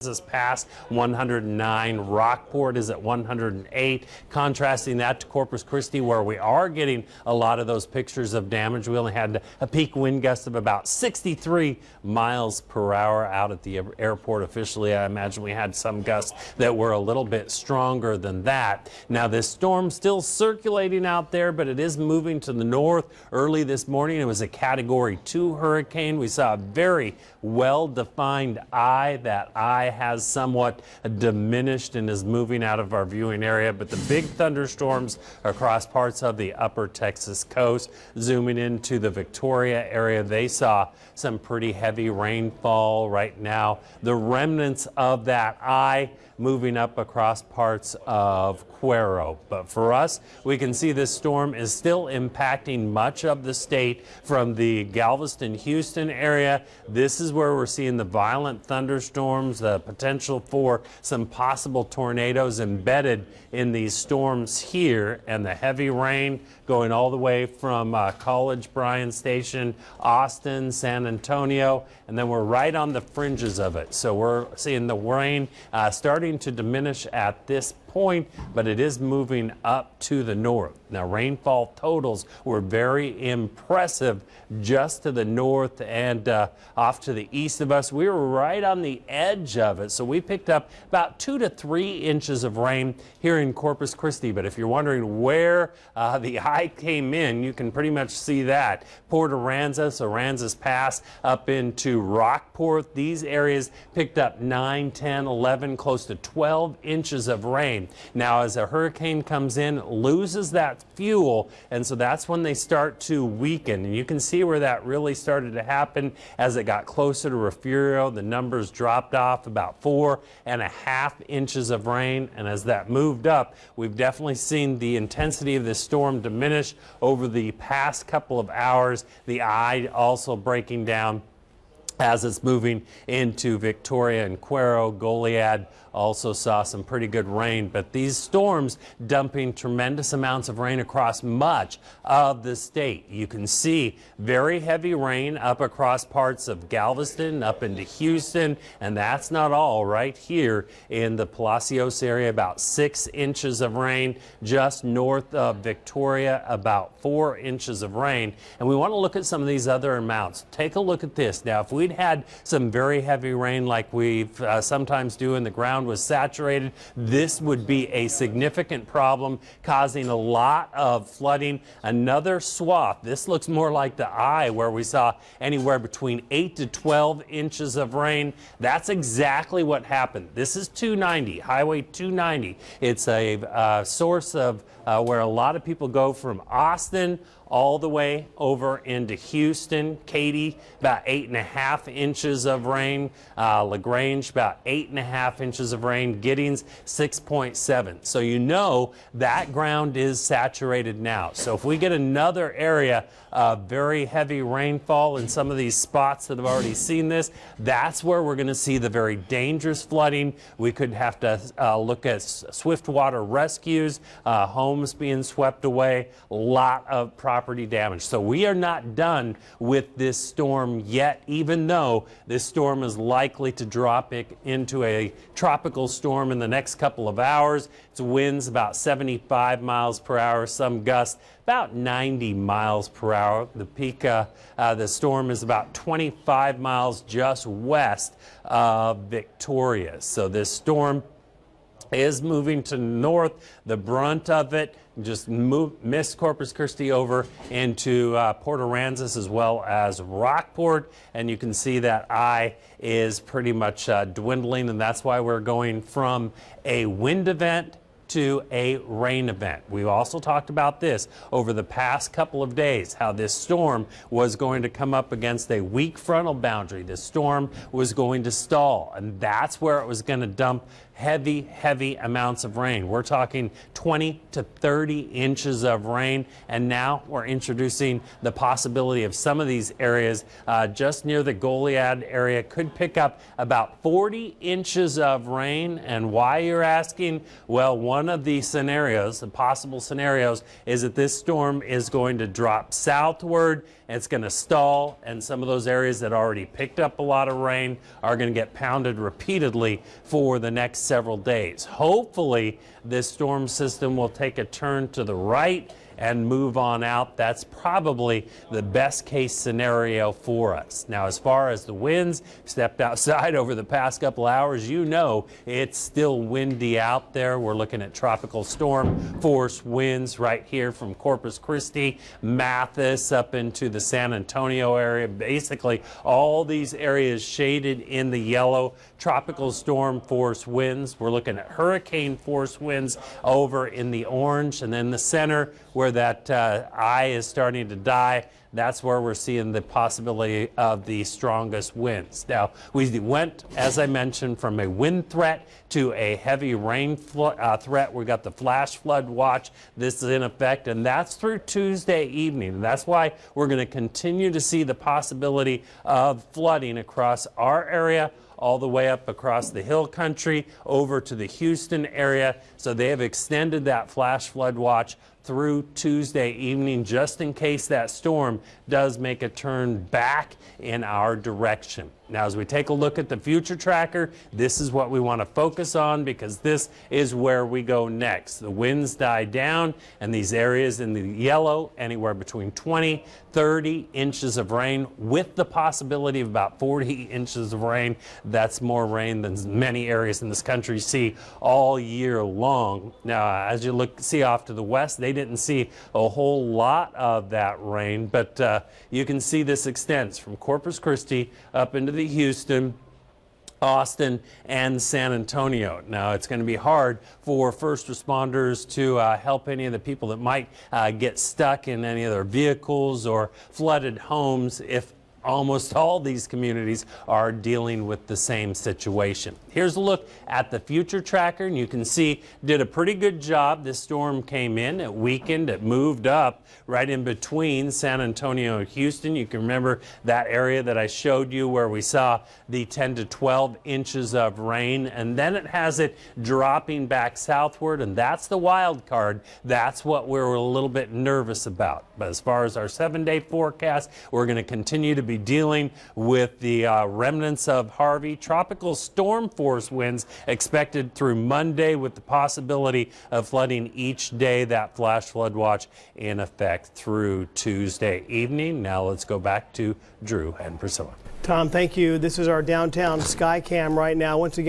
is past 109. Rockport is at 108. Contrasting that to Corpus Christi, where we are getting a lot of those pictures of damage. We only had a peak wind gust of about 63 miles per hour out at the airport officially. I imagine we had some gusts that were a little bit stronger than that. Now, this storm still circulating out there, but it is moving to the north. Early this morning, it was a Category 2 hurricane. We saw a very well-defined eye. That eye has somewhat diminished and is moving out of our viewing area, but the big thunderstorms across parts of the upper Texas coast, zooming into the Victoria area, they saw some pretty heavy rainfall right now. The remnants of that eye moving up across parts of Cuero. But for us, we can see this storm is still impacting much of the state from the Galveston-Houston area. This is where we're seeing the violent thunderstorms, the potential for some possible tornadoes embedded in these storms here, and the heavy rain going all the way from College, Bryan Station, Austin, San Antonio, and then we're right on the fringes of it. So we're seeing the rain starting to diminish at this point, but it is moving up to the north. Now, rainfall totals were very impressive just to the north and off to the east of us. We were right on the edge of it, so we picked up about 2 to 3 inches of rain here in Corpus Christi. But if you're wondering where the eye came in, you can pretty much see that. Port Aransas, Aransas Pass, up into Rockport, these areas picked up 9, 10, 11, close to 12 inches of rain. Now, as a hurricane comes in, it loses that fuel, and so that's when they start to weaken. And you can see where that really started to happen as it got closer to Refugio. The numbers dropped off about 4.5 inches of rain, and as that moved up, we've definitely seen the intensity of this storm diminish over the past couple of hours. The eye also breaking down as it's moving into Victoria and Cuero. Goliad also saw some pretty good rain, but these storms dumping tremendous amounts of rain across much of the state. You can see very heavy rain up across parts of Galveston, up into Houston, and that's not all. Right here in the Palacios area, about 6 inches of rain. Just north of Victoria, about 4 inches of rain. And we want to look at some of these other amounts. Take a look at this. Now, if we'd had some very heavy rain like we sometimes do and the ground was saturated, this would be a significant problem, causing a lot of flooding. Another swath, this looks more like the eye, where we saw anywhere between 8 to 12 inches of rain. That's exactly what happened. This is 290, Highway 290. It's a source of where a lot of people go from Austin all the way over into Houston. Katy, about 8.5 inches of rain. LaGrange, about 8.5 inches of rain. Giddings, 6.7. So you know that ground is saturated now. So if we get another area of very heavy rainfall in some of these spots that have already seen this, that's where we're going to see the very dangerous flooding. We could have to look at swift water rescues, homes being swept away, a lot of property damage. So we are not done with this storm yet, even though this storm is likely to drop it into a tropical storm in the next couple of hours. Its winds about 75 miles per hour, some gusts about 90 miles per hour. The peak, the storm is about 25 miles just west of Victoria. So this storm is moving to the north. The brunt of it just missed Corpus Christi over into Port Aransas as well as Rockport, and you can see that eye is pretty much dwindling, and that's why we're going from a wind event to a rain event. We've also talked about this over the past couple of days, how this storm was going to come up against a weak frontal boundary. This storm was going to stall, and that's where it was going to dump heavy amounts of rain. We're talking 20 to 30 inches of rain, and now we're introducing the possibility of some of these areas just near the Goliad area could pick up about 40 inches of rain. And why, you're asking? Well, one one of the scenarios, the possible scenarios, is that this storm is going to drop southward, and it's going to stall, and some of those areas that already picked up a lot of rain are going to get pounded repeatedly for the next several days. Hopefully, this storm system will take a turn to the right and move on out. That's probably the best case scenario for us. Now, as far as the winds, stepped outside over the past couple hours, you know it's still windy out there. We're looking at tropical storm force winds right here from Corpus Christi, Mathis, up into the San Antonio area. Basically, all these areas shaded in the yellow, tropical storm force winds. We're looking at hurricane force winds over in the orange, and then the center where that eye is starting to die, that's where we're seeing the possibility of the strongest winds. Now, we went, as I mentioned, from a wind threat to a heavy rain threat. We got the flash flood watch. This is in effect, and that's through Tuesday evening. That's why we're going to continue to see the possibility of flooding across our area, all the way up across the hill country over to the Houston area. So they have extended that flash flood watch through Tuesday evening, just in case that storm does make a turn back in our direction. Now, as we take a look at the future tracker, this is what we want to focus on, because this is where we go next. The winds die down, and these areas in the yellow, anywhere between 20, 30 inches of rain, with the possibility of about 40 inches of rain. That's more rain than many areas in this country see all year long. Now, as you see off to the west, they didn't see a whole lot of that rain, but you can see this extends from Corpus Christi up into the Houston, Austin, and San Antonio. Now, it's going to be hard for first responders to help any of the people that might get stuck in any of their vehicles or flooded homes if almost all these communities are dealing with the same situation. Here's a look at the future tracker, and you can see did a pretty good job. This storm came in, it weakened, it moved up right in between San Antonio and Houston. You can remember that area that I showed you where we saw the 10 to 12 inches of rain, and then it has it dropping back southward, and that's the wild card. That's what we're a little bit nervous about. But as far as our 7-day forecast, we're going to continue to be dealing with the remnants of Harvy. Tropical storm force winds expected through Monday, with the possibility of flooding each day. That flash flood watch in effect through Tuesday evening. Now let's go back to Drew and Priscilla. Tom, thank you. This is our downtown sky cam right now. Once again,